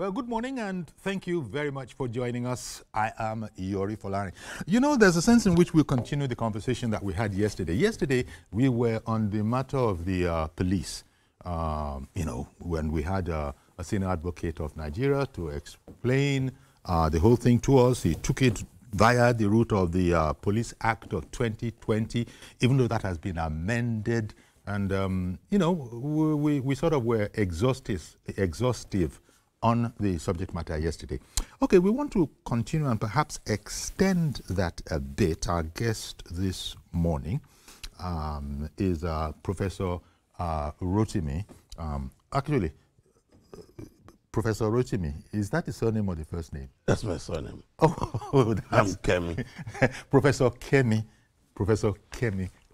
Well, good morning and thank you very much for joining us. I am Yori Folani. You know, there's a sense in which we'll continue the conversation that we had yesterday. Yesterday, we were on the matter of the police. You know, when we had a senior advocate of Nigeria to explain the whole thing to us. He took it via the route of the Police Act of 2020, even though that has been amended. And, you know, we sort of were exhaustive on the subject matter yesterday. Okay, we want to continue and perhaps extend that a bit. Our guest this morning is Professor Rotimi. Actually, Professor Rotimi, is that the surname or the first name? That's my surname. Oh, I'm Kemi. Professor Kemi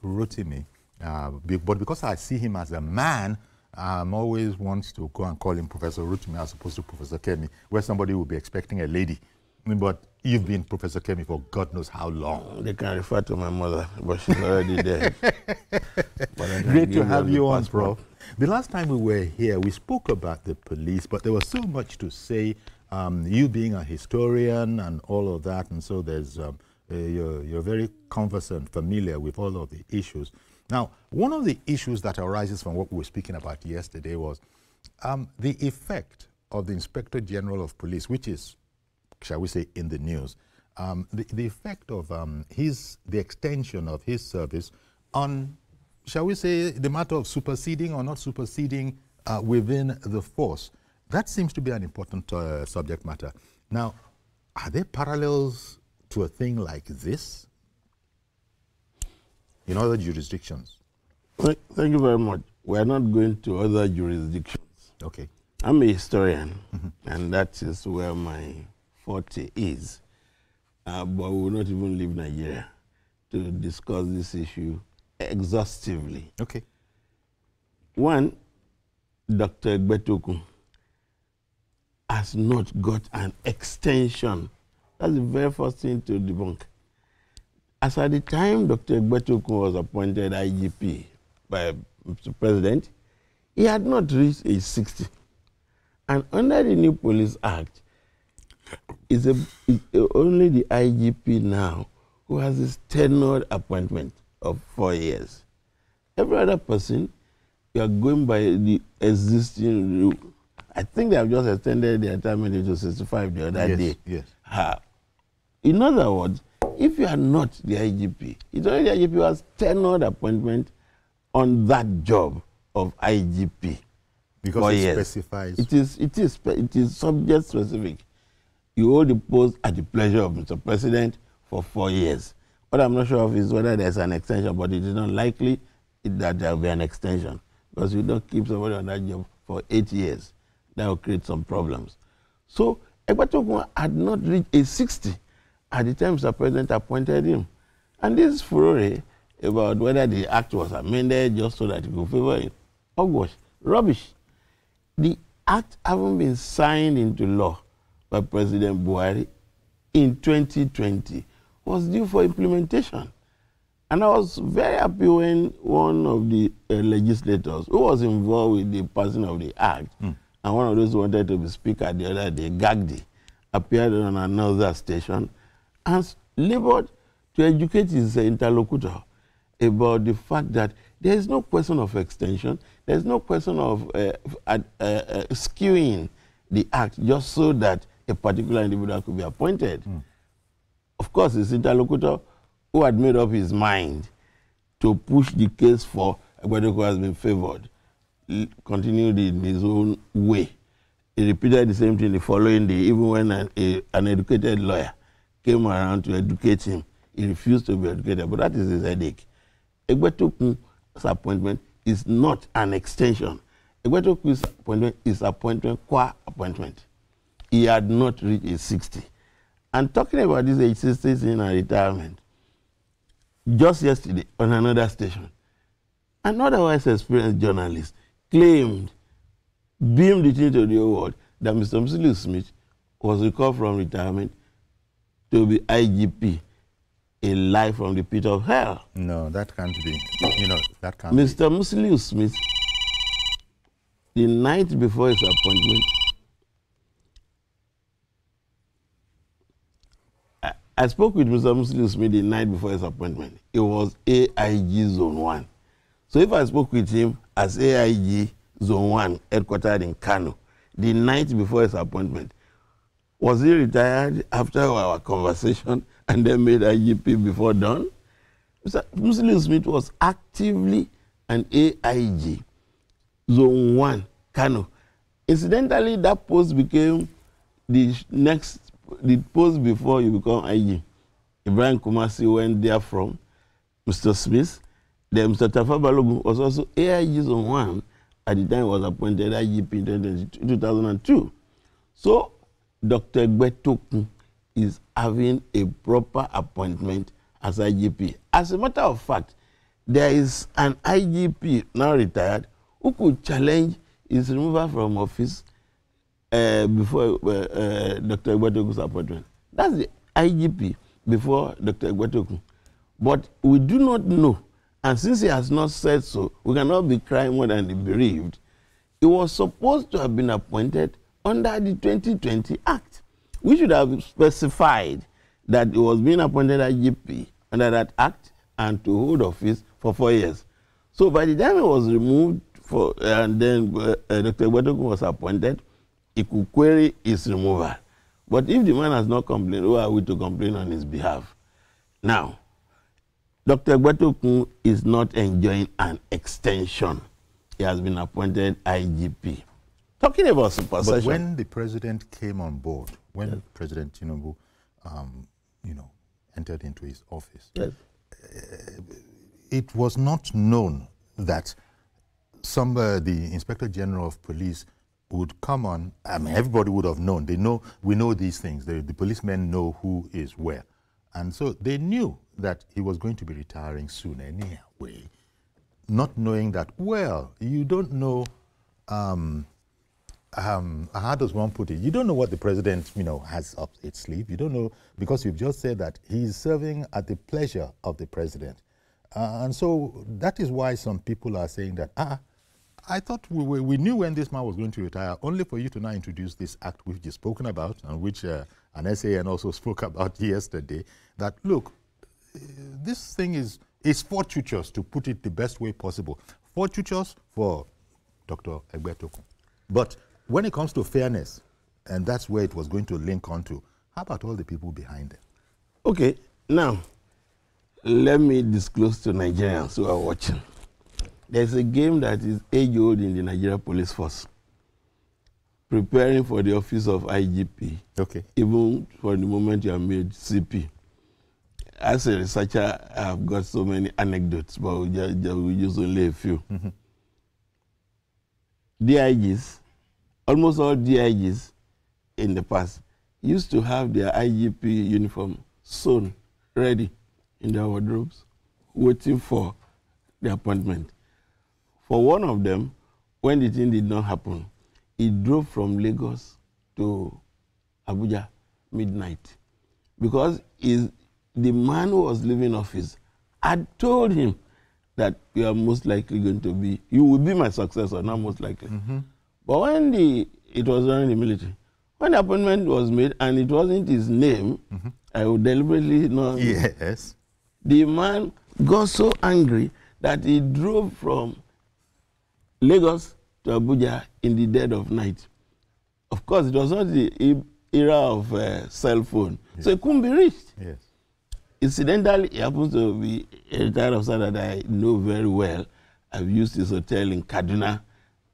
Rotimi. But because I see him as a man, I'm always wants to go and call him Professor Rotimi as opposed to Professor Kemi, where somebody will be expecting a lady. But you've been Professor Kemi for God knows how long. They can refer to my mother, but she's already dead. Great to have you on, Prof. The last time we were here, we spoke about the police, but there was so much to say, you being a historian and all of that, and so there's you're very conversant, familiar with all of the issues. Now, one of the issues that arises from what we were speaking about yesterday was the effect of the Inspector General of Police, which is, shall we say, in the news, the effect of the extension of his service on, shall we say, the matter of superseding or not superseding within the force. That seems to be an important subject matter. Now, are there parallels to a thing like this in other jurisdictions? Thank you very much. We are not going to other jurisdictions. Okay. I'm a historian, and that is where my forte is. But we will not even leave Nigeria to discuss this issue exhaustively. Okay. One, Dr. Egbetokun has not got an extension. That's the very first thing to debunk. As at the time Dr. Egbetokun was appointed IGP by Mr. President, he had not reached age 60. And under the new Police Act, it's only the IGP now who has this tenured appointment of 4 years. Every other person, you are going by the existing rule. I think they have just extended the retirement age to 65 the other day. Yes. In other words, if you are not the IGP, it's only the IGP who has tenured appointment on that job of IGP. Because it specifies. It is subject specific. You hold the post at the pleasure of Mr. President for 4 years. What I'm not sure of is whether there's an extension, but it is not likely that there will be an extension, because you don't keep somebody on that job for 8 years. That will create some problems. So Egbetokun had not reached age 60 at the time Mr. President appointed him. And this furore about whether the act was amended just so that it could favor him, hogwash, rubbish. The act having been signed into law by President Buhari in 2020 was due for implementation. And I was very happy when one of the legislators who was involved with the passing of the act, and one of those who wanted to be speaker the other day, Gagdi, appeared on another station and labored to educate his interlocutor about the fact that there is no question of extension, there is no question of skewing the act just so that a particular individual could be appointed. Of course, his interlocutor, who had made up his mind to push the case for Egbetokun has been favored, continued in his own way. He repeated the same thing the following day, even when an educated lawyer came around to educate him. He refused to be educated, but that is his headache. Egbetokun's appointment is not an extension. Egbetokun's appointment is appointment qua appointment. He had not reached age 60. And talking about this age 60 in a retirement, just yesterday on another station, an otherwise experienced journalist claimed, beamed it into the whole world, that Mr. Musiliu Smith was recalled from retirement to be IGP, a lie from the pit of hell. No, that can't be. You know, that can't Mr. Musiliu Smith, the night before his appointment, I spoke with Mr. Muslim Smith the night before his appointment. It was AIG Zone 1. So if I spoke with him as AIG Zone 1, headquartered in Kano, the night before his appointment, was he retired after our conversation and then made IGP before dawn? Mr. Muslim Smith was actively an AIG Zone 1, Kano. Incidentally, that post became the post before you become IG. Ibrahim Kumasi went there from Mr. Smith. Then Mr. Tafa Balogun was also AIG Zone 1 at the time he was appointed IGP in 2002. So Dr. Egbetokun is having a proper appointment as IGP. As a matter of fact, there is an IGP now retired who could challenge his removal from office before Dr. Egbetokun's appointment. That's the IGP before Dr. Egbetokun. But we do not know, and since he has not said so, we cannot be crying more than the bereaved. He was supposed to have been appointed under the 2020 Act. We should have specified that he was being appointed IGP under that Act and to hold office for 4 years. So by the time he was removed and then Dr. Egbetokun was appointed, he could query his removal. But if the man has not complained, who are we to complain on his behalf? Now, Dr. Egbetokun is not enjoying an extension. He has been appointed IGP. Talking about supersession. But when the president came on board, when yes. President Tinubu, entered into his office, yes. It was not known that the Inspector General of Police would come on. I mean, everybody would have known. We know these things. The policemen know who is where. And so they knew that he was going to be retiring soon anyway, not knowing that, well, you don't know, how does one put it? You don't know what the president, has up its sleeve. You don't know, because you've just said that he's serving at the pleasure of the president. And so that is why some people are saying that, I thought we knew when this man was going to retire, only for you to now introduce this act which you've spoken about, and which an SAN also spoke about yesterday, that, look, this thing is fortuitous, to put it the best way possible. Fortuitous for Dr. Egbetokun. But when it comes to fairness, and that's where it was going to link on to, how about all the people behind them? Okay, now, let me disclose to Nigerians who are watching. There's a game that is age-old in the Nigeria Police Force, preparing for the office of IGP, okay, even for the moment you are made CP. As a researcher, I've got so many anecdotes, but we use only a few. Mm-hmm. DIGs, almost all DIGs in the past, used to have their IGP uniform sewn, ready in their wardrobes, waiting for the appointment. For one of them, when the thing did not happen, he drove from Lagos to Abuja midnight, because the man who was leaving office had told him that you are most likely going to be, you will be my successor, not most likely. Mm-hmm. But when it was during the military, when the appointment was made and it wasn't his name, mm-hmm. I would deliberately not. Yes. The man got so angry that he drove from Lagos to Abuja in the dead of night. Of course, it was not the era of cell phone, yes. So it couldn't be reached. Yes. Incidentally, he happens to be a retired officer that I know very well. I've used his hotel in Kaduna.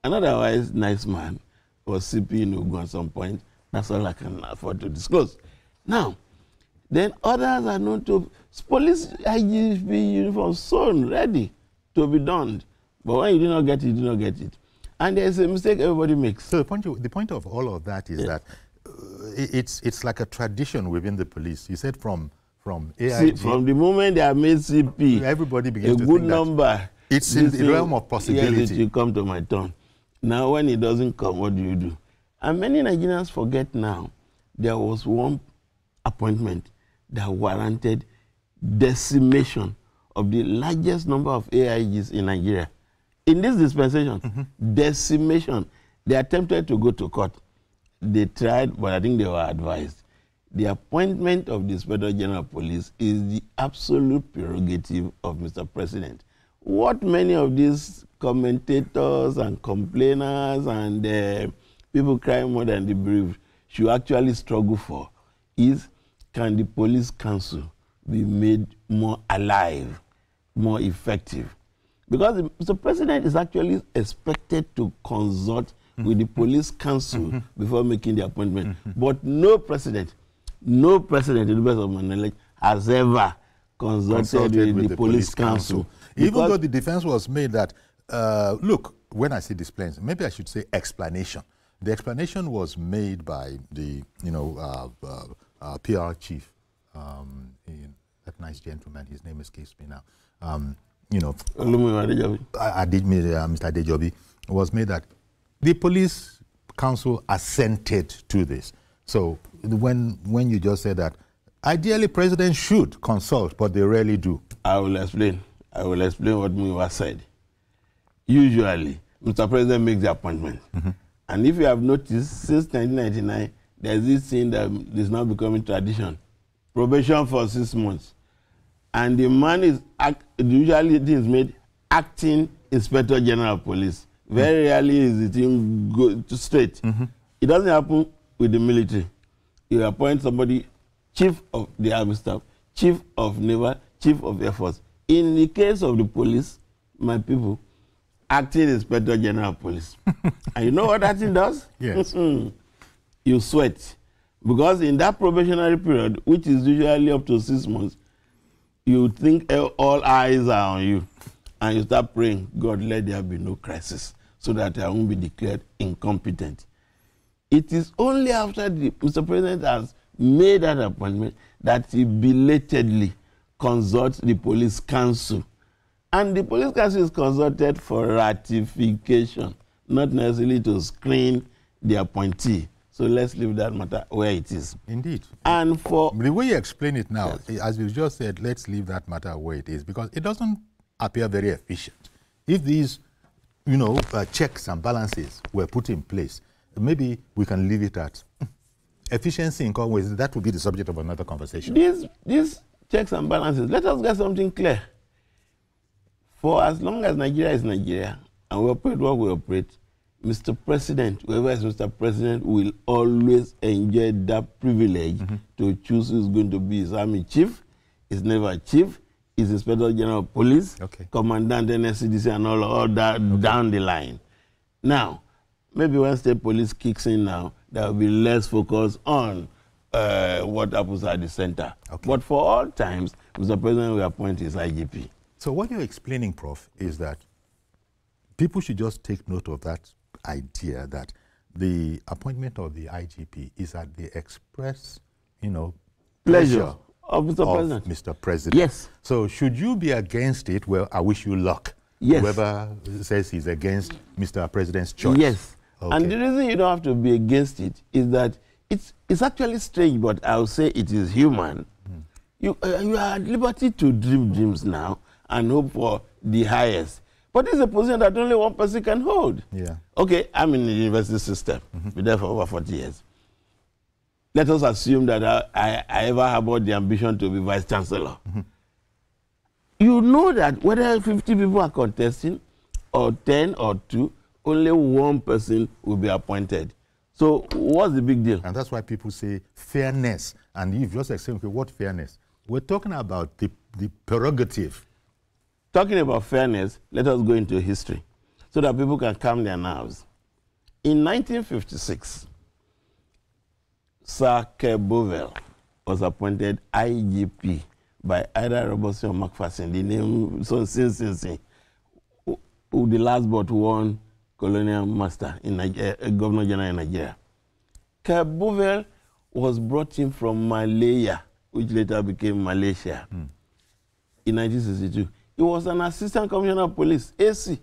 An otherwise nice man was CP in Ogun at some point. That's all I can afford to disclose. Now, then others are known to police IGP uniform sewn, ready to be donned. But when you do not get it, you do not get it. And there's a mistake everybody makes. So the point of all of that is yeah. that it's like a tradition within the police. You said from AIG. See, from the moment they are made CP, everybody begins to think that. Number. It's in the realm of possibility. Yes, it will come to my turn. Now, when it doesn't come, what do? And many Nigerians forget now, there was one appointment that warranted decimation of the largest number of AIGs in Nigeria. In this dispensation, mm-hmm. decimation. They attempted to go to court. They tried, but I think they were advised. the appointment of the Inspector General of Police is the absolute prerogative of Mr. President. What many of these commentators and complainers and people crying more than the brave should actually struggle for is, can the police council be made more alive, more effective? Because the president is actually expected to consult with the police council before making the appointment. But no president, in the best of my knowledge, has ever consulted with the police council. Even though the defense was made that, look, when I say displays, maybe I should say explanation. The explanation was made by the, PR chief, that nice gentleman, his name escapes me now. Mr. Adejobi, was made that the police council assented to this. So when you just said that, ideally president should consult, but they rarely do. I will explain what Muiwa said. Usually, Mr. President makes the appointment. And if you have noticed, since 1999, there's this thing that is now becoming tradition. Probation for 6 months. And the man is, usually it is made acting Inspector General of Police. Very rarely is the thing go to straight. It doesn't happen with the military. You appoint somebody, chief of the army staff, chief of naval, chief of air force. In the case of the police, my people, acting Inspector General of Police. And you know what that thing does? Yes. You sweat. Because in that probationary period, which is usually up to 6 months, you think all eyes are on you. And you start praying, God, let there be no crisis, so that I won't be declared incompetent. It is only after Mr. President has made that appointment that he belatedly consults the police council. And the police council is consulted for ratification, not necessarily to screen the appointee. So let's leave that matter where it is. Indeed. And for the way you explain it now, yes, as you just said, let's leave that matter where it is, because it doesn't appear very efficient. If these, checks and balances were put in place, maybe we can leave it at efficiency in ways. That would be the subject of another conversation. These checks and balances, let us get something clear. For as long as Nigeria is Nigeria, and we operate what we operate, Mr. President, whoever is Mr. President, will always enjoy that privilege to choose who's going to be his army chief, his naval chief, his Inspector General of Police, Commandant NSCDC, and all that down the line. Now, maybe when state police kicks in now, there will be less focus on what happens at the center. But for all times, Mr. President will appoint his IGP. So what you're explaining, Prof, is that people should just take note of that idea that the appointment of the IGP is at the express, pleasure of Mr. President. Yes. So should you be against it, well, I wish you luck. Yes. Whoever says he's against Mr. President's choice. Yes. And the reason you don't have to be against it is that it's actually strange, but I'll say it is human. You are at liberty to dream dreams now and hope for the highest. But it's a position that only one person can hold. Yeah. Okay, I'm in the university system. Been there for over 40 years. Let us assume that I ever harbored the ambition to be vice chancellor. You know that whether 50 people are contesting, or 10 or 2, only one person will be appointed. So what's the big deal? And that's why people say fairness. And you've just explained, okay, what fairness? We're talking about the prerogative. Talking about fairness, let us go into history so that people can calm their nerves. In 1956, Sir Kebovell was appointed IGP by either Robertson or McPherson, the name, who the last but one colonial master in Governor General in Nigeria. Kebovell was brought in from Malaya, which later became Malaysia, in 1962. He was an assistant commissioner of police, AC,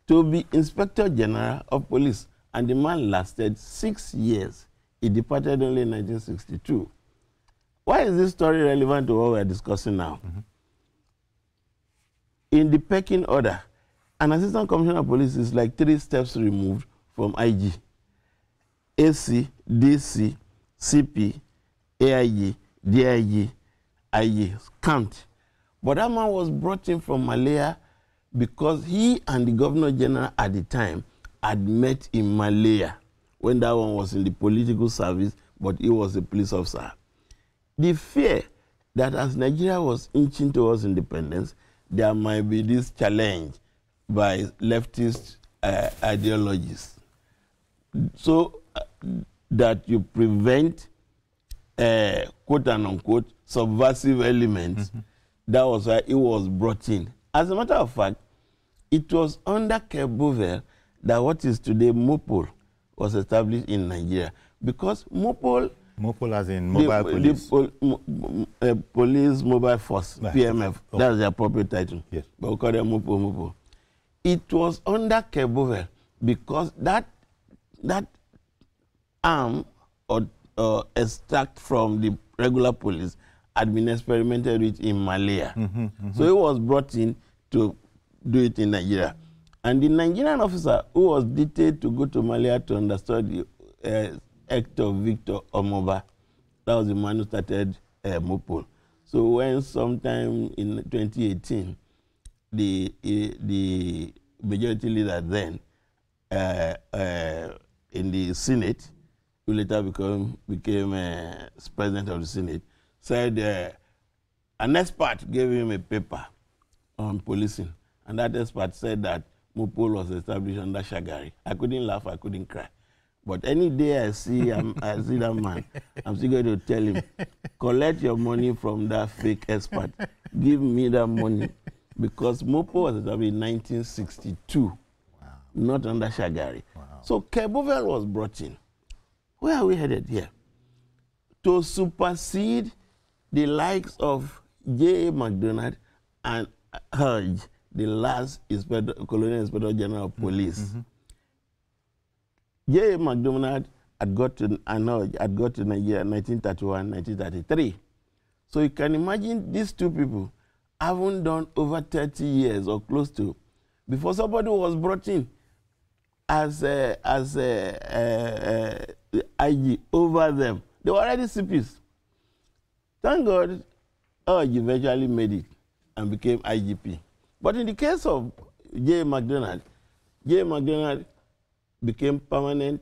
to be Inspector General of Police. And the man lasted 6 years. He departed only in 1962. Why is this story relevant to what we're discussing now? In the pecking order, an assistant commissioner of police is like 3 steps removed from IG. AC, DC, CP, AIG, DIG, IG, count. But that man was brought in from Malaya because he and the Governor General at the time had met in Malaya when that one was in the political service, but he was a police officer. The fear that as Nigeria was inching towards independence, there might be this challenge by leftist ideologies. So that you prevent quote and unquote subversive elements. That was why it was brought in. As a matter of fact, it was under Kerbovell that what is today MOPOL was established in Nigeria. Because MOPOL as in mobile police. Police Mobile Force, Right. PMF. Okay. That's the appropriate title. Yes. But we call them MOPOL. It was under Kerbovell because that arm or extract from the regular police had been experimented with in Malaya. So it was brought in to do it in Nigeria. And the Nigerian officer who was detailed to go to Malaya to understand the act of Victor Omoba, that was the man who started MOPOL. So when sometime in 2018, the majority leader then in the Senate, who later became president of the Senate, said an expert gave him a paper on policing, and that expert said that MOPOL was established under Shagari. I couldn't laugh, I couldn't cry. But any day I see that man, I'm still going to tell him, collect your money from that fake expert. Give me that money. Because MOPOL was established in 1962, wow. Not under Shagari. Wow. So Kerbovell was brought in. Where are we headed here? To supersede the likes of J.A. MacDonald and Hodge, the last Colonial Inspector General of Police. J.A. MacDonald had got to Nigeria in 1931, 1933. So you can imagine these two people haven't done over 30 years or close to before somebody was brought in as IG over them. They were already CPs. Thank God, Hodge eventually made it and became IGP. But in the case of J.A. MacDonald became permanent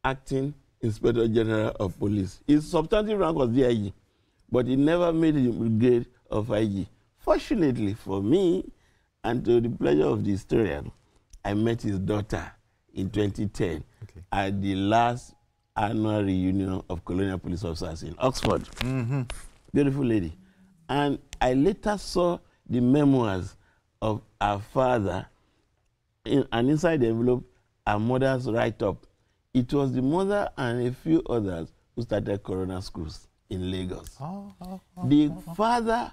acting Inspector General of Police. His substantive rank was DIG, but he never made the grade of IG. Fortunately for me, and to the pleasure of the historian, I met his daughter in 2010 at the last annual reunion of Colonial Police Officers in Oxford. Beautiful lady. And I later saw the memoirs of her father, and inside the envelope, her mother's write-up. It was the mother and a few others who started Corona schools in Lagos. The father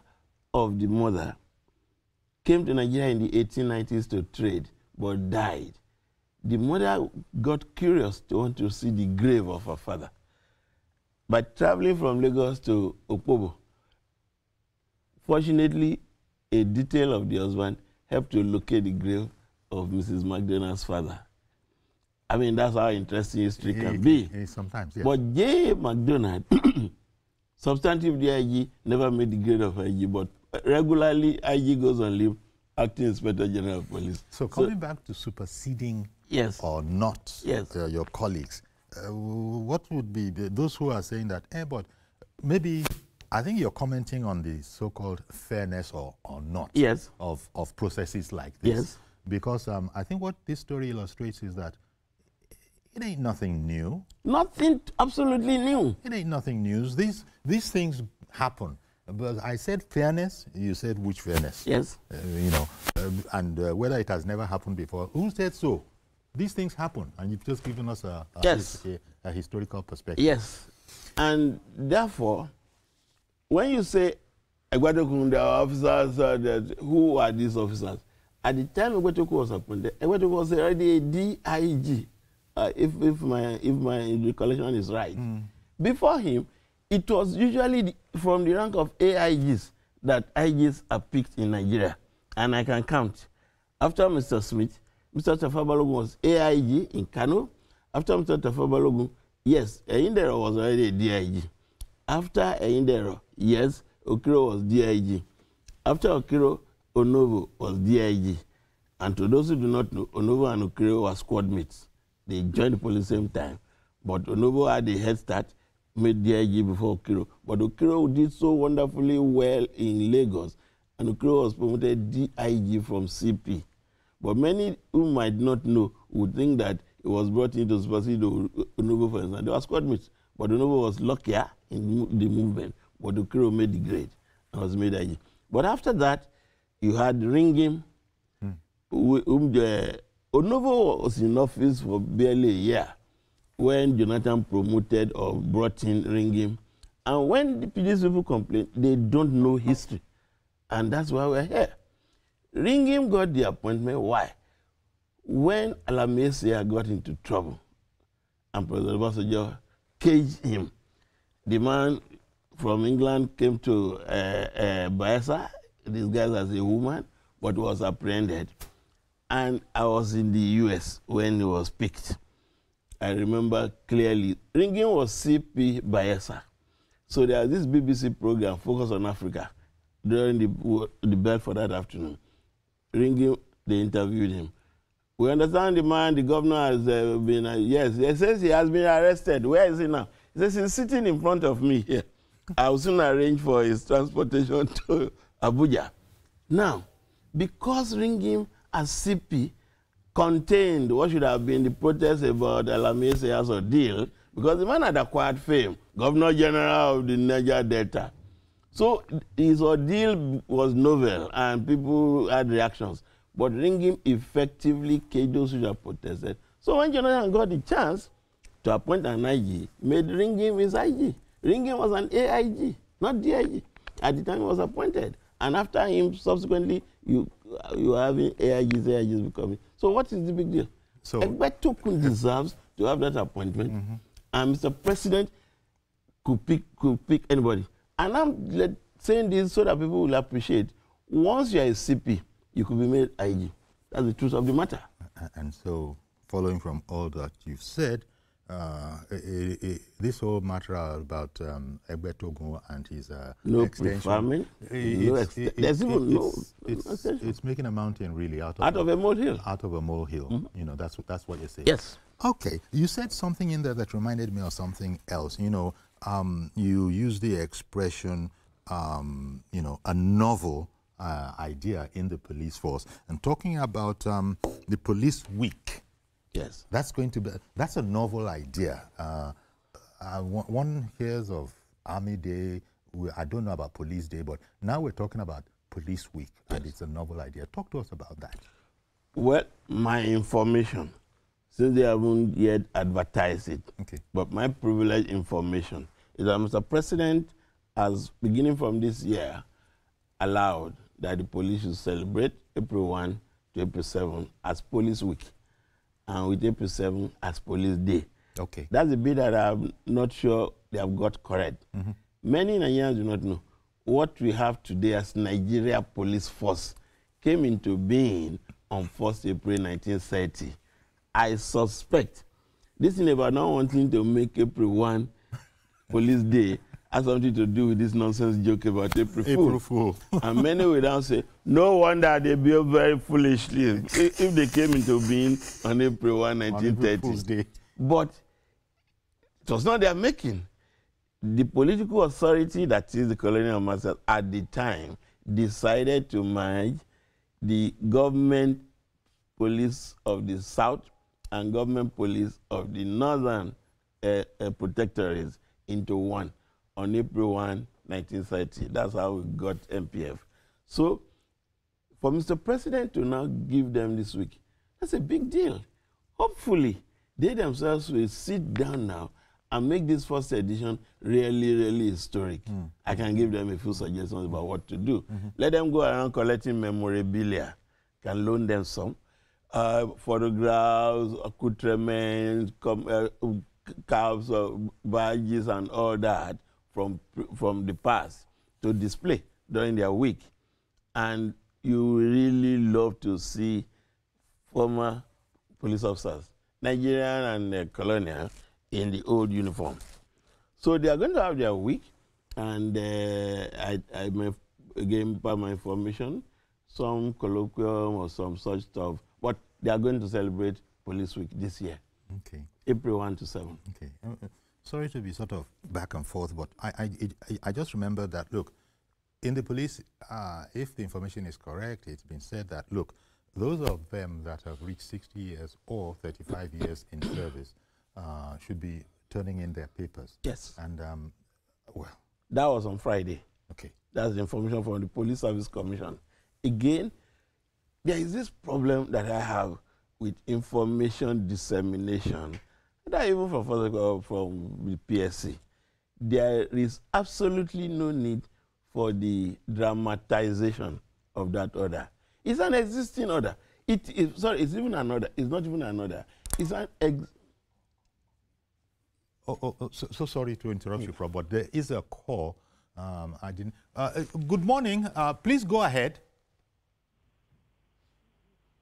of the mother came to Nigeria in the 1890s to trade, but died. The mother got curious to want to see the grave of her father. By traveling from Lagos to Opobo, fortunately, a detail of the husband helped to locate the grave of Mrs. MacDonald's father. I mean, that's how interesting history can be. Sometimes, yes. But J. MacDonald, substantive DIG, never made the grade of IG, but regularly IG goes on leave, acting Inspector General of Police. So coming back to superseding or not your colleagues, what would be those who are saying that, but maybe, I think you're commenting on the so-called fairness or not of processes like this. Yes. Because I think what this story illustrates is that it ain't nothing new. Nothing absolutely new. It ain't nothing new. These things happen. But I said fairness, you said which fairness? Yes. And whether it has never happened before. Who said so? These things happen, and you've just given us a historical perspective. Yes. And therefore, when you say, Egwetokunde officers, who are these officers? At the time Egwetokunde was appointed, Egwetokunde was already a DIG, if my recollection is right. Before him, it was usually from the rank of AIGs that IGs are picked in Nigeria. And I can count. After Mr. Smith, Mr. Tafa Balogun was AIG in Kano. After Mr. Tafa Balogun, yes, Indera was already a DIG. After Indero, yes, Okiro was DIG. After Okiro, Onovo was DIG. And to those who do not know, Onovo and Okiro were squad mates. They joined the police same time. But Onovo had a head start, made DIG before Okiro. But Okiro did so wonderfully well in Lagos. And Okiro was promoted DIG from CP. But many who might not know would think that it was brought in to supersede Onovo, for instance. They were squad mates. But Onovo was luckier in the movement. But Okiro made the grade and was made IG. But after that, you had Ringim. Onovo was in office for barely a year when Jonathan promoted or brought in Ringim. And when the PDS people complain, they don't know history. And that's why we're here. Ringim got the appointment. Why? When Alamesia got into trouble and President Obasanjo caged him, the man from England came to Bayelsa, disguised as a woman, but was apprehended. And I was in the US when he was picked. I remember clearly. Ringim was CP Bayelsa. So there was this BBC program, Focus on Africa, during the bell for that afternoon. Ringim, they interviewed him. We understand the man, the governor has been, yes, he says he has been arrested. Where is he now? He says he's sitting in front of me here. I will soon arrange for his transportation to Abuja. Now, because Ringim as CP contained what should have been the protest about Alamesea's ordeal, because the man had acquired fame, Governor General of the Niger Delta. So his ordeal was novel and people had reactions. But Ringim effectively caged those who had protested. So when Jonathan got the chance to appoint an IG, made Ringim his IG. Ringim was an AIG, not DIG. At the time he was appointed. And after him, subsequently, you are having AIGs becoming. So what is the big deal? So Egbetokun deserves to have that appointment. And Mr. President could pick anybody. And I'm saying this so that people will appreciate. Once you are a CP, you could be made IG. That's the truth of the matter. And so, following from all that you've said, this whole matter about Egbetokun and his extension, it's making a mountain really out of a molehill. Out of a molehill. You know, that's what you're saying. Yes. Okay. You said something in there that reminded me of something else. You know, you used the expression, you know, a novel idea in the police force, and talking about the police week. Yes. That's a novel idea. One hears of Army Day. I don't know about Police Day, but now we're talking about Police Week, and it's a novel idea. Talk to us about that. Well, my information, since they haven't yet advertised it, but my privileged information is that Mr. President has, beginning from this year, allowed that the police should celebrate April 1 to April 7 as Police Week, and with April 7 as Police Day. Okay. That's a bit that I'm not sure they have got correct. Many Nigerians do not know what we have today as Nigeria Police Force came into being on 1st April 1930. I suspect this thing about not wanting to make April 1 Police Day has something to do with this nonsense joke about April Fool. And many will now say, no wonder they behave very foolishly if they came into being on April 1, 1930. But it was not their making. The political authority, that is the colonial masters, at the time decided to merge the government police of the South and government police of the Northern protectorates into one on April 1, 1930. That's how we got MPF. So for Mr. President to now give them this week, that's a big deal. Hopefully, they themselves will sit down now and make this first edition really, really historic. I can give them a few suggestions about what to do. Let them go around collecting memorabilia. Can loan them some. Photographs, accoutrements, caps, badges, and all that from the past to display during their week. And you really love to see former police officers, Nigerian and colonial, in the old uniform. So they are going to have their week. And I may give my information, some colloquium or some such stuff. But they are going to celebrate Police Week this year. Okay. April 1 to 7. Okay. Sorry to be sort of back and forth, but I just remember that, look, in the police, if the information is correct, it's been said that, look, those of them that have reached 60 years or 35 years in service should be turning in their papers. Yes. And, well. That was on Friday. Okay. That's the information from the Police Service Commission. Again, there is this problem that I have with information dissemination, that even from the PSC. There is absolutely no need for the dramatization of that order. It's an existing order. It's even an order. It's not even an order. It's an so sorry to interrupt you, Prof, but there is a call. I didn't. Good morning. Please go ahead.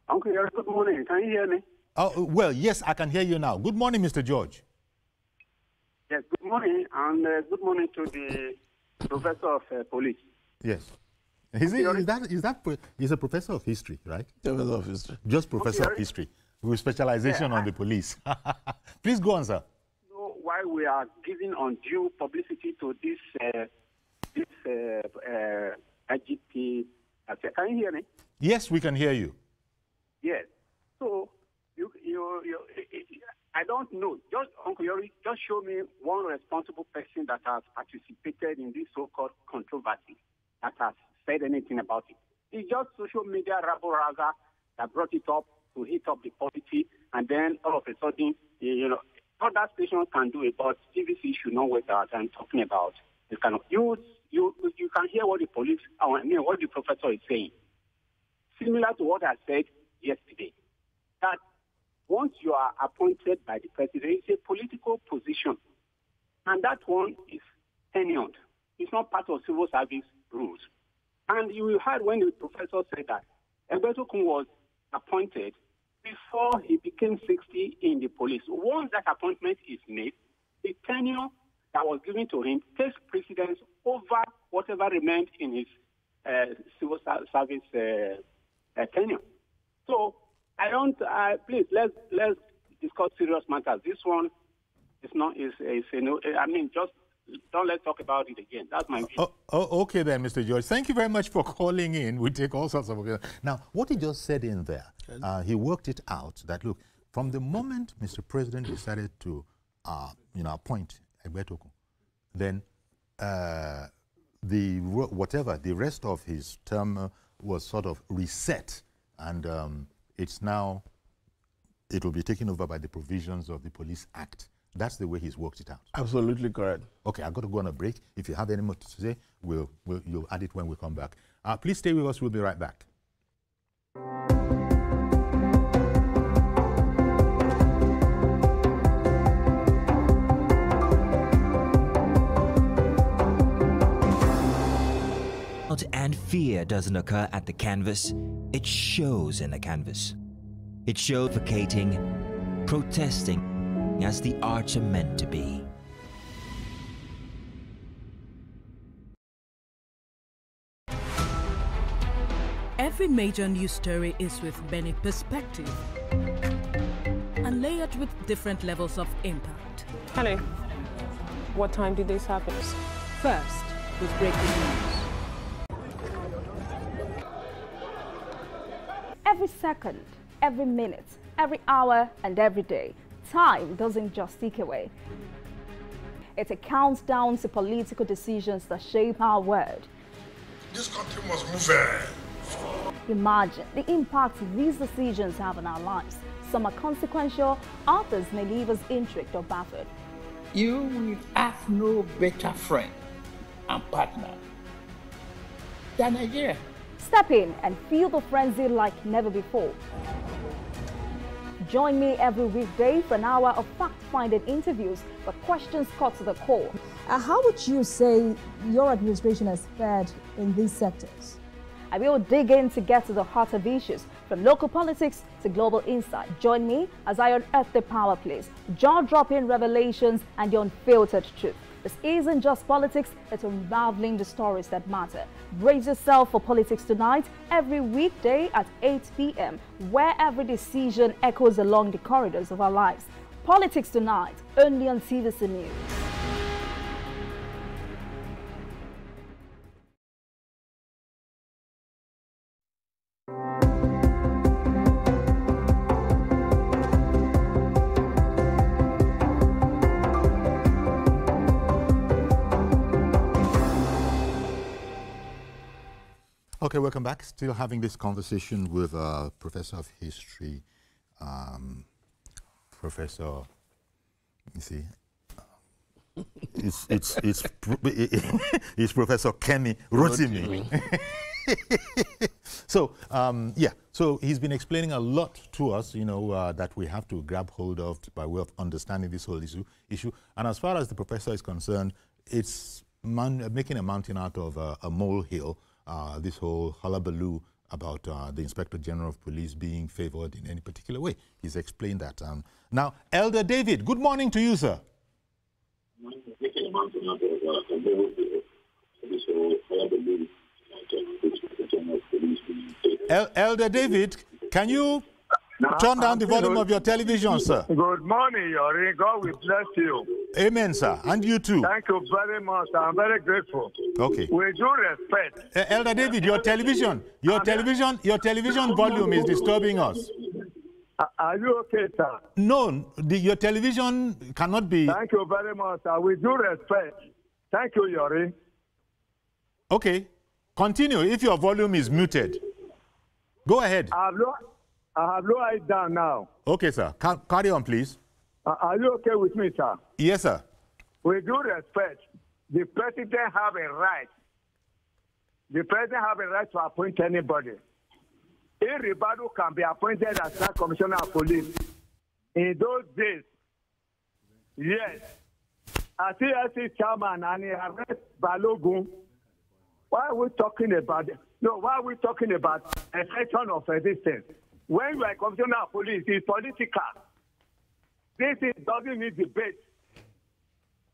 Uncle, good morning. Can you hear me? Oh, well, yes, I can hear you now. Good morning, Mr. George. Yes, good morning, and good morning to the professor of police. Yes. He's a professor of history, right? Professor of history. Just professor of history with specialization on the police. Please go on, sir. Why we are giving undue publicity to this IGP? Can you hear me? Yes, we can hear you. Yes. So I don't know. Just Uncle Yori, just show me one responsible person that has participated in this so-called controversy that has said anything about it. It's just social media rabble-rouser that brought it up to hit up the polity, and then all of a sudden, other stations can do it, but TVC should not waste our time talking about this kind of. You can hear what the police, what the professor is saying. Similar to what I said yesterday, that once you are appointed by the president, it's a political position, and that one is tenured. It's not part of civil service rules. And you heard when the professor said that Egbetokun was appointed before he became 60 in the police. Once that appointment is made, the tenure that was given to him takes precedence over whatever remained in his civil service tenure. So please let's discuss serious matters. This one is not just don't let's talk about it again. That's my view. Okay then, Mr. George. Thank you very much for calling in. We take all sorts of... Now, what he just said in there, he worked it out that, look, from the moment Mr. President decided to, appoint Egbetokun, then the rest of his term was sort of reset, and it will be taken over by the provisions of the Police Act. That's the way he's worked it out. Absolutely correct. Okay, I've got to go on a break. If you have any more to say, you'll add it when we come back. Please stay with us. We'll be right back. And fear doesn't occur at the canvas, it shows in the canvas. It shows advocating, protesting as the arts are meant to be. Every major news story is with many perspectives and layered with different levels of impact. Hello. What time did this happen? First, with breaking news. Every second, every minute, every hour, and every day, time doesn't just tick away. It counts down to political decisions that shape our world. This country must move. Imagine the impact these decisions have on our lives. Some are consequential, others may leave us intrigued or baffled. You will have no better friend and partner than Nigeria. Step in and feel the frenzy like never before. Join me every weekday for an hour of fact-finding interviews where questions cut to the core. How would you say your administration has fared in these sectors? I will dig in to get to the heart of issues, from local politics to global insight. Join me as I unearth the power plays, jaw-dropping revelations, and the unfiltered truth. This isn't just politics, it's unraveling the stories that matter. Brace yourself for Politics Tonight every weekday at 8 p.m., where every decision echoes along the corridors of our lives. Politics Tonight, only on TVC News. Okay, welcome back. Still having this conversation with Professor of History, Professor. You see, it's Professor Kemi Rotimi. So yeah, so he's been explaining a lot to us, you know, that we have to grab hold of by way of understanding this whole issue. And as far as the professor is concerned, it's making a mountain out of a molehill. This whole hullabaloo about the Inspector General of Police being favored in any particular way. He's explained that. Now, Elder David, good morning to you, sir. Elder David, can you turn down the volume of your television, sir? Good morning, Yori. God will bless you. Amen, sir. And you too. Thank you very much. I'm very grateful. Okay. With due respect. Elder David, your television volume is disturbing us. Are you okay, sir? No, your television cannot be. Thank you very much, sir. With due respect. Thank you, Yori. Okay. Continue if your volume is muted. Go ahead. I have lowered it down now. Okay, sir. Carry on, please. Are you okay with me, sir? Yes, sir. With due respect, the president have a right. The president have a right to appoint anybody. Everybody can be appointed as that commissioner of police. In those days, yes, as TSC chairman and he arrest Balogun, why are we talking about it? No, why are we talking about a section of resistance? When you are a commissioner of police, it's political. This doesn't need debate.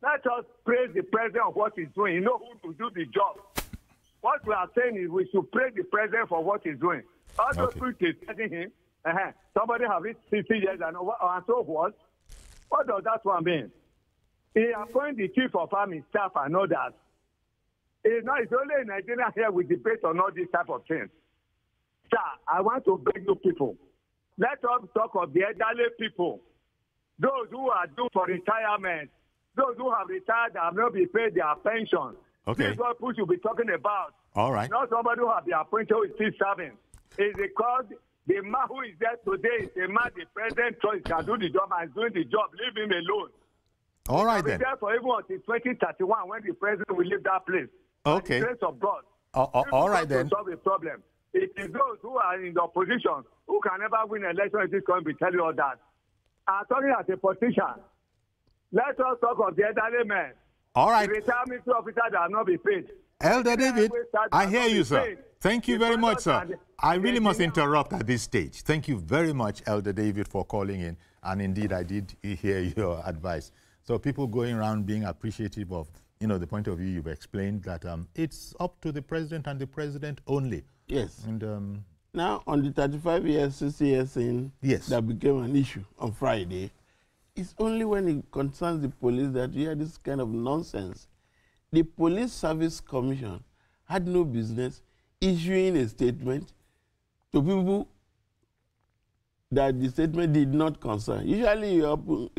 Let us praise the president for what he's doing. You know who to do the job. What we are saying is we should praise the president for what he's doing. All those people telling him, somebody have reached 60 years and so forth. What does that one mean? He appointed the chief of army staff and others. It's only in Nigeria here we debate on all these type of things. Sir, I want to beg you people. Let us talk of the elderly people. Those who are due for retirement. Those who have retired and have not been paid their pension. Okay. This is what we should be talking about. All right. Not somebody who has been appointed who is still serving. It's because the man who is there today is the man the president choice can do the job and is doing the job. Leave him alone. All right, then. There for even until 2031 when the president will leave that place. Okay. By the grace of God. All right, then. To solve the problem. It is those who are in the opposition who can never win an election in this country tell you all that. I'm talking as a politician. Let us talk of the elderly men. All right. The retirement officers that have not been paid. Elder David, I hear you, sir. Thank you very much, sir. I really must interrupt at this stage. Thank you very much, Elder David, for calling in. And indeed, I did hear your advice. So people going around being appreciative of, you know, the point of view you've explained that it's up to the president and the president only. Yes. And now, on the 35 years, 60 years in, yes, that became an issue on Friday, it's only when it concerns the police that you hear this kind of nonsense. The Police Service Commission had no business issuing a statement to people that the statement did not concern. Usually, to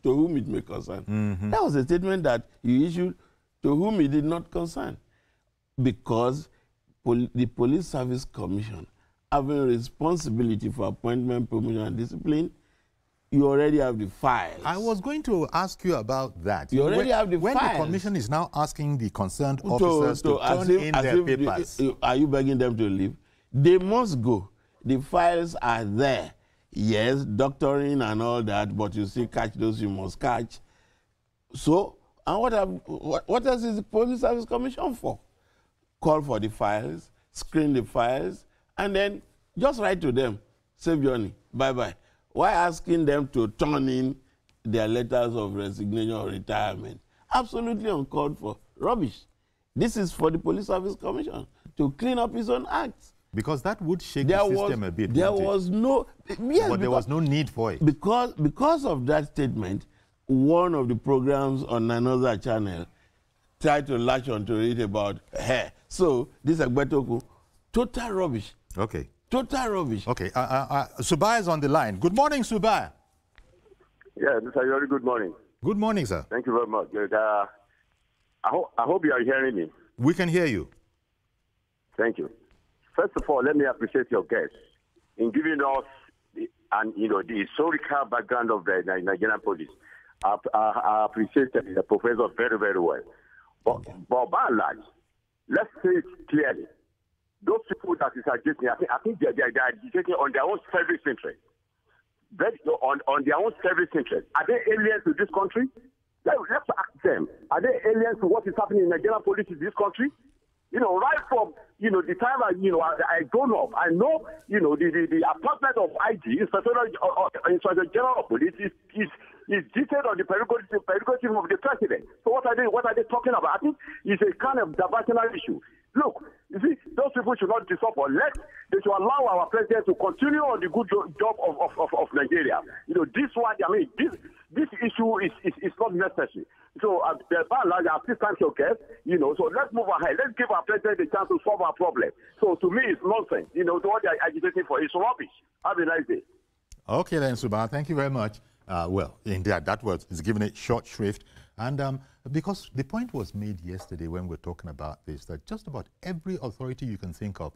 whom it may concern. Mm-hmm. That was a statement that you issued to whom it did not concern. Because the Police Service Commission having responsibility for appointment, promotion, and discipline, you already have the files. I was going to ask you about that. You already have the files. When the commission is now asking the concerned officers to turn in their papers. Are you begging them to leave? They must go. The files are there. Yes, doctoring and all that, but you still catch those you must catch. So, and what else is the Police Service Commission for? Call for the files, screen the files, and then just write to them, save journey, bye-bye. Why asking them to turn in their letters of resignation or retirement? absolutely uncalled for. Rubbish. This is for the Police Service Commission to clean up his own acts. Because that would shake the system a bit. There was no... Yes, but there was no need for it. Because of that statement, one of the programs on another channel tried to latch onto it about hair. So, this Agbetoku, total rubbish. Okay. Total rubbish. Okay. Subai is on the line. Good morning, Subai. Yeah, Mr. Yori, good morning. Good morning, sir. Thank you very much. I hope you are hearing me. We can hear you. Thank you. First of all, let me appreciate your guests in giving us the historical background of the Nigerian police. I appreciate the professor very, very well. But by and large, let's say it clearly. Those people that is agitating, I think they are agitating on their own selfish interest. On their own selfish interest. Are they aliens to this country? Let's ask them. Are they aliens to what is happening in Nigerian police in this country? Right from, the time I grown up, I know, the appointment of IG, Inspector General of Police, is detailed on the prerogative of the president. So what are they talking about? I think it's a kind of diversional issue. Look, you see, those people should not disrupt or they should allow our president to continue on the good job of Nigeria. This one, this issue is not necessary. So, by and large, I still thank your guest, so let's move ahead. Let's give our president a chance to solve our problem. So, to me, it's nonsense. What they're agitating for is rubbish. Have a nice day. Okay, then, Subai, thank you very much. Well, indeed, that was given it short shrift. And because the point was made yesterday when we were talking about this, that just about every authority you can think of,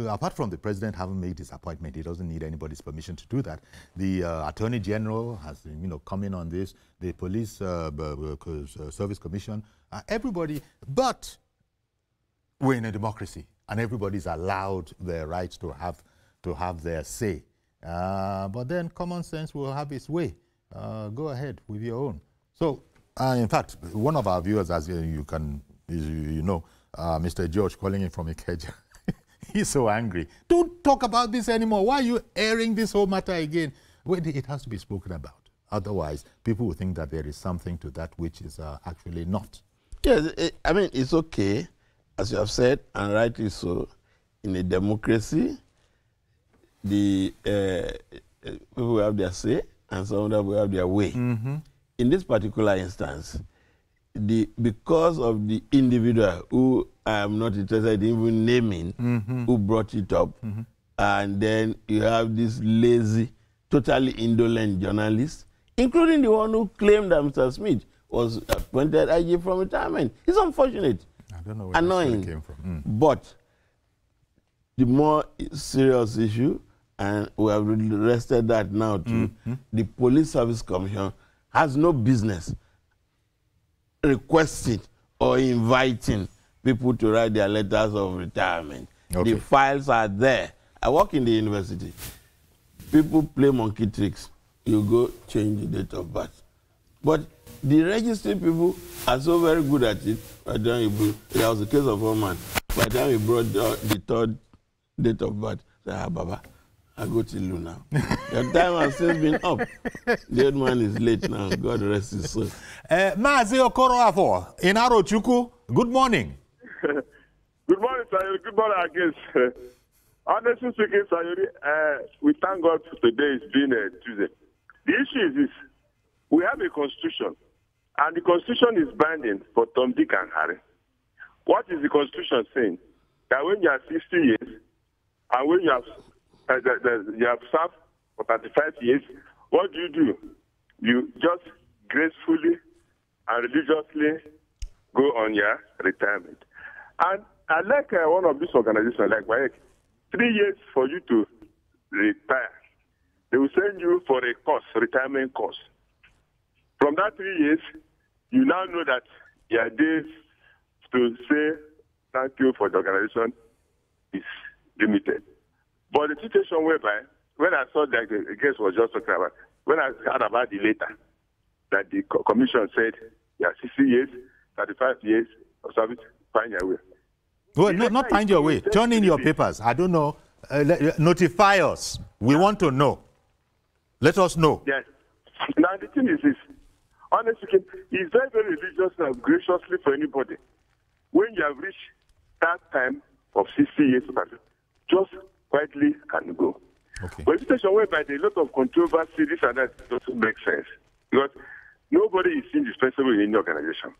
apart from the president having made his appointment, he doesn't need anybody's permission to do that. The Attorney General has, come in on this, the Police Service Commission, everybody. But we're in a democracy, and everybody's allowed their rights to have their say. But then common sense will have its way. Go ahead with your own. So, in fact, one of our viewers, as Mr. George, calling in from Ikeja, he's so angry. Don't talk about this anymore. Why are you airing this whole matter again? Well, it has to be spoken about. Otherwise, people will think that there is something to that which is actually not. Yes, it's okay, as you have said, and rightly so. In a democracy, the people will have their say, and some of them will have their way. Mm-hmm. In this particular instance, because of the individual who I am not interested in even naming, mm-hmm. who brought it up, mm-hmm. and then you have this lazy, totally indolent journalist, including the one who claimed that Mr. Smith was appointed IG from retirement. It's unfortunate, I don't know where annoying, came from. But the more serious issue, and we have rested that now too, mm-hmm. the Police Service Commission has no business requesting or inviting people to write their letters of retirement. Okay. The files are there. I work in the university. People play monkey tricks. You go change the date of birth. But the registry people are so very good at it. There was a case of a man. By the time he brought the third date of birth, I said, Baba, I go to Lu now. Your time has since been up. The old man is late now. God rest his soul. Mazi Okoroafo, in Arochukwu, good morning. Good morning, sir. Good morning, again. Honestly speaking, sir, we thank God for today. It's been Tuesday. The issue is this. We have a constitution, and the constitution is binding for Tom, Dick, and Harry. What is the constitution saying? That when you are 60 years, and when you have served for 35 years, what do? You just gracefully and religiously go on your retirement. And I like one of these organizations, like WAEC, 3 years for you to retire. They will send you for a course, retirement course. From that 3 years, you now know that your days to say thank you for the organization is limited. But the situation whereby, when I saw that the case was just talking about, when I heard about the letter, that the commission said, 60 years, 35 years of service, find your way. Well, not find your way. Turn in your papers. I don't know. Notify us. We want to know. Let us know. Yes. Now, the thing is this. honestly speaking, it's very, very religious and graciously for anybody. When you have reached that time of 60 years, just quietly can go. Okay. But a situation whereby there's a lot of controversy, this and that doesn't make sense. Because nobody is indispensable in any organization.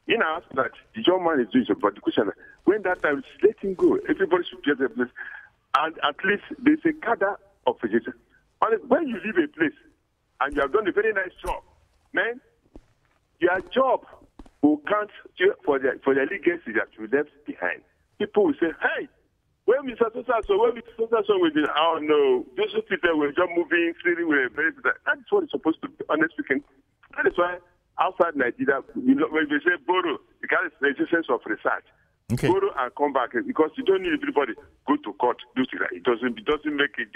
In our that the young man is doing so, but the question is, when that time is, let him go. Everybody should get a place. And at least there's a cadre of vegetation. When you leave a place and you have done a very nice job, man, your job will count for the legacy that you left behind. People will say, hey, when Mr. So when Mr. So will be, oh no, those people were just moving, clearly were very good. That's what it's supposed to be, honestly speaking. That is why outside Nigeria, when we say borrow, because there's a sense of research. Okay. Borrow and come back, because you don't need everybody go to court. It doesn't make it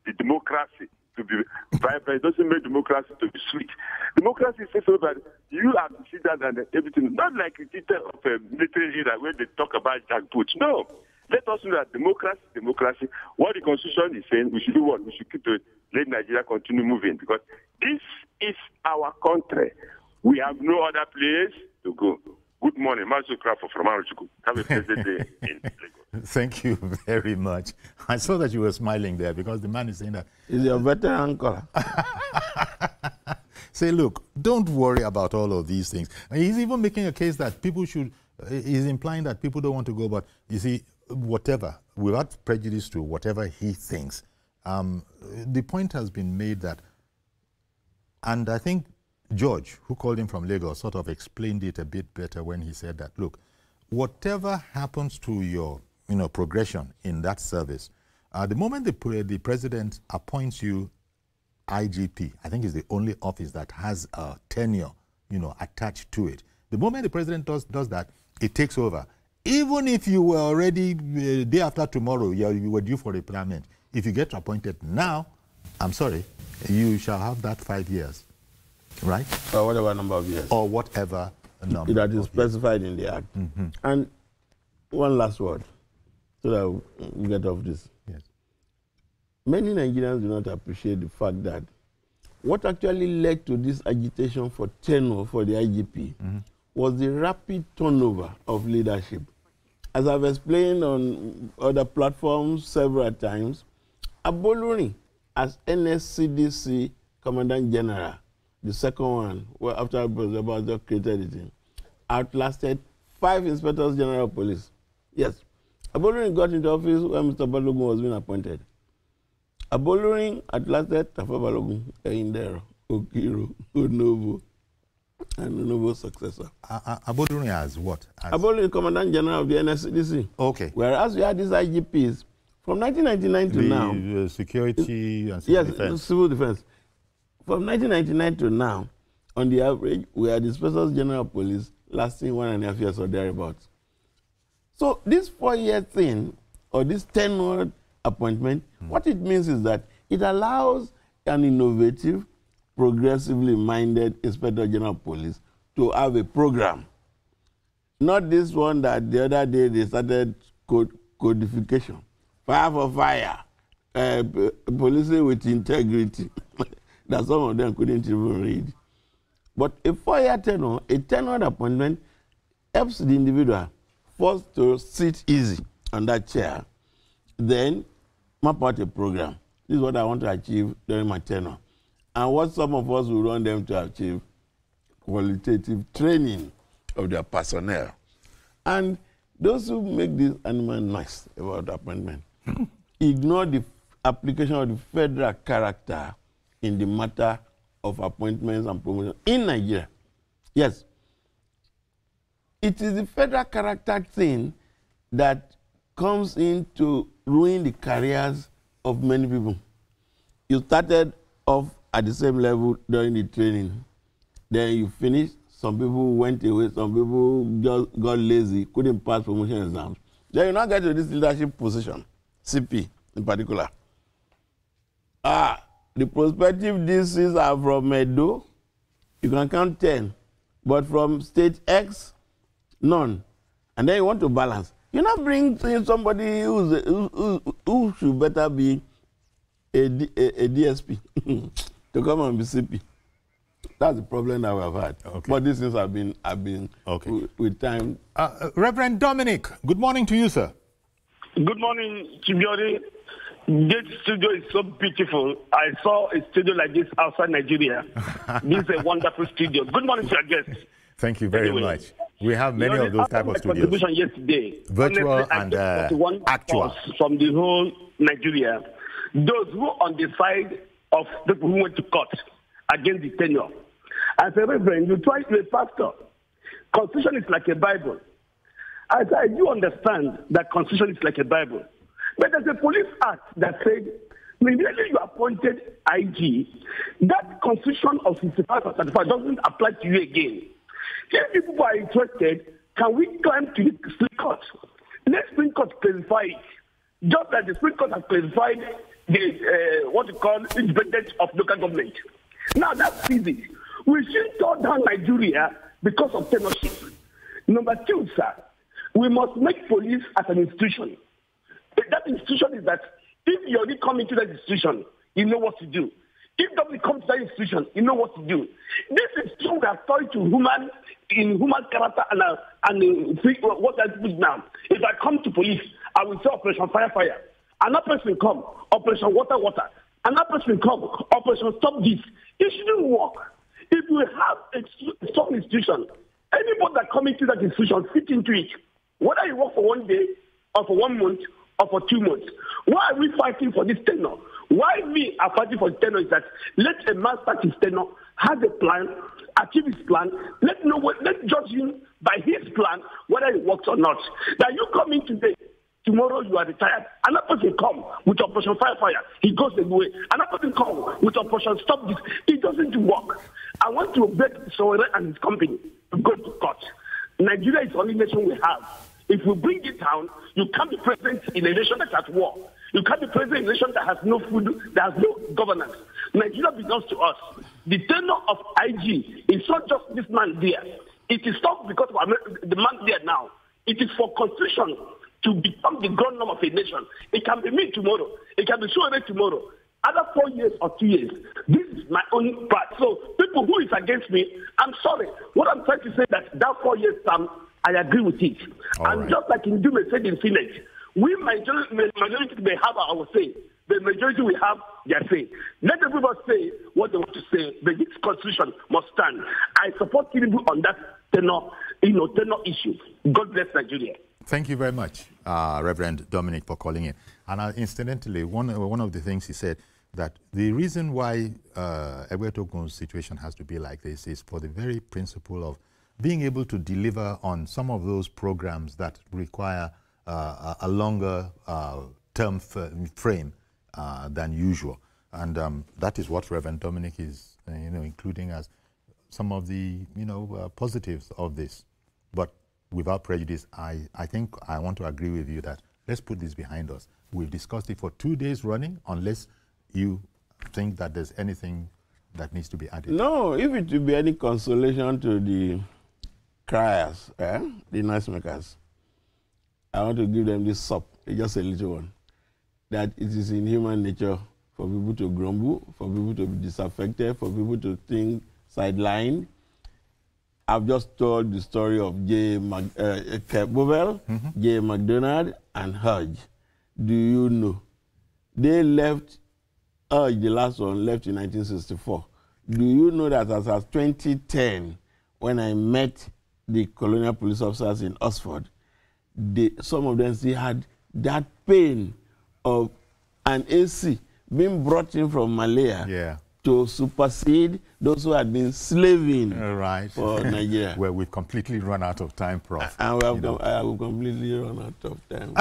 the democracy to be vibrant. It doesn't make democracy to be sweet. Democracy is so that you are considered and everything, not like a teacher of a military leader where they talk about jackboots. No. Let us know that democracy, what the Constitution is saying, we should do what? We should keep to let Nigeria continue moving, because this is our country. We have no other place to go. Good morning, Mazu Crawford from Aruchuku. Have a pleasant day in Lagos. Thank you very much. I saw that you were smiling there because the man is saying that. He's your veteran caller. Say, look, don't worry about all of these things. And he's even making a case that people should, he's implying that people don't want to go, but you see, whatever, without prejudice to whatever he thinks, the point has been made that, and I think George, who called him from Lagos, sort of explained it a bit better when he said that, look, whatever happens to your progression in that service, the moment the president appoints you IGP, I think is the only office that has a tenure, attached to it. The moment the president does that, it takes over. Even if you were already, day after tomorrow, you were due for retirement. If you get appointed now, I'm sorry, you shall have that 5 years. Right? Or whatever number of years. Or whatever number. That is specified in the Act. Mm-hmm. And one last word, so that we get off this. Yes. Many Nigerians do not appreciate the fact that what actually led to this agitation for tenure for the IGP was the rapid turnover of leadership. As I've explained on other platforms several times, Aboluri, as NSCDC Commandant General, the second one, after Abajo created it, outlasted 5 inspectors general of police. Yes. Aboluri got into office when Mr. Balogun was being appointed. Aboluri outlasted Tafa Balogun, Indero, Okiro, Onovo, and Onovo's successor. Aboluri as what? Aboluri, Commandant General of the NSCDC. Okay. Whereas we had these IGPs from 1999 to now. Security and civil defense. Yes, civil defense. From 1999 to now, on the average, we had the Inspector General of Police lasting 1.5 years or thereabouts. So this 4-year thing, or this tenure appointment, what it means is that it allows an innovative, progressively minded Inspector General of Police to have a program. Not this one that the other day they started codification. Fire for fire, policing with integrity. That some of them couldn't even read. But a 4-year tenure, a tenured appointment, helps the individual first to sit easy on that chair, then map out a program. This is what I want to achieve during my tenure. And what some of us will want them to achieve, qualitative training of their personnel. And those who make this animal noise about the appointment ignore the application of the federal character in the matter of appointments and promotion in Nigeria. Yes. It is the federal character thing that comes in to ruin the careers of many people. You started off at the same level during the training. Then you finished. Some people went away. Some people just got lazy, couldn't pass promotion exams. Then you now get to this leadership position, CP in particular. The prospective DCs are from Edo. You can count 10. But from state X, none. And then you want to balance. You now bring in somebody who should better be a DSP to come and be CP. That's the problem that we have had. Okay. But these things have been okay. with time. Reverend Dominic, good morning to you, sir. Good morning, Chibiori. This studio is so beautiful. I saw a studio like this outside Nigeria. This is a wonderful studio. Good morning to your guests. Thank you very much. We have many of those type of studios. Contribution yesterday, virtual honestly, and actual. From the whole Nigeria, those who are on the side of the people who went to court against the tenure. As a reverend, you try to be a pastor. Constitution is like a Bible. As I do understand that Constitution is like a Bible. But there's a police act that said, immediately you appointed IG, that Constitution of 65 or 35 doesn't apply to you again. If people are interested, can we climb to the Supreme Court? Let Supreme Court clarify it. Just like the Supreme Court has clarified the, what you call, independence of local government. Now that's easy. We should tear down Nigeria because of tenureship. Number two, sir, we must make police as an institution. That institution is that if you already come into that institution, you know what to do. If nobody comes to that institution, you know what to do. This institution we have taught to human character and what I do now. If I come to police, I will say Operation Fire. Another person come, Operation Water. Another person come, Operation Stop This. It shouldn't work. If we have a strong institution, anybody that comes into that institution fit into it. Whether you work for 1 day or for 1 month or for 2 months. Why are we fighting for this tenure? Why we are fighting for the tenure is that let a man start his tenure, have a plan, achieve his plan, let judge him by his plan whether it works or not. That you come in today, tomorrow you are retired. Another person come with Operation Fire, he goes away. Another person come with Operation Stop This. It doesn't work. I want to beg Sowore and his company to go to court. Nigeria is the only nation we have. If we bring it down, you can't be president in a nation that's at war. You can't be president in a nation that has no food, that has no governance. Nigeria belongs to us. The tenure of IG is not just this man there. It is not because of the man there now. It is for constitution to become the ground norm of a nation. It can be me tomorrow. It can be Sowore tomorrow. Other 4 years or 2 years. This is my own part. So people who is against me, I'm sorry. What I'm trying to say that 4 years term, I agree with it. All and right. Just like in Dume said in Senate, we majority may have our say. The majority will have their say. Let everybody say what they want to say. But this constitution must stand. I support Tinubu on that tenure issue. God bless Nigeria. Thank you very much, Reverend Dominic, for calling in. And incidentally, one of the things he said, that the reason why Egbetogun's situation has to be like this is for the very principle of being able to deliver on some of those programs that require a longer term frame than usual. And that is what Reverend Dominic is including as some of the positives of this. But without prejudice, I think I want to agree with you that let's put this behind us. We've discussed it for 2 days running, unless you think that there's anything that needs to be added. No, if it will be any consolation to the criers, the noisemakers, I want to give them this sop, just a little one, that it is in human nature for people to grumble, for people to be disaffected, for people to think sidelined. I've just told the story of J. Bovell, J. McDonald, and Hodge. Do you know? They left, the last one left in 1964. Do you know that as of 2010, when I met the colonial police officers in Oxford, some of them still had that pain of an AC being brought in from Malaya to supersede those who had been slaving for Nigeria. Well, we've completely run out of time, Prof. And I have completely run out of time.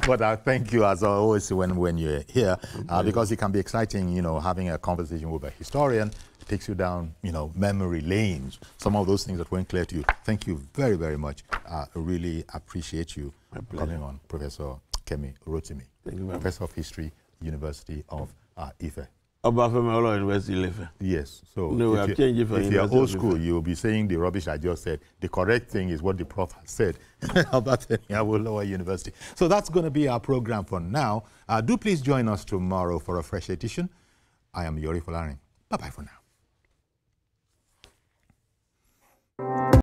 But I thank you, as always, when you're here, because it can be exciting, having a conversation with a historian. It takes you down, memory lanes, some of those things that weren't clear to you. Thank you very, very much. I really appreciate you coming on, Professor Kemi Rotimi, Professor of History, University of Ife. Obafemi University Ife. Yes. So no, if you're old school, you'll be saying the rubbish I just said. The correct thing is what the prof said about Awolowo University. So that's going to be our program for now. Do please join us tomorrow for a fresh edition. I am Yori Folarin. Bye-bye for now.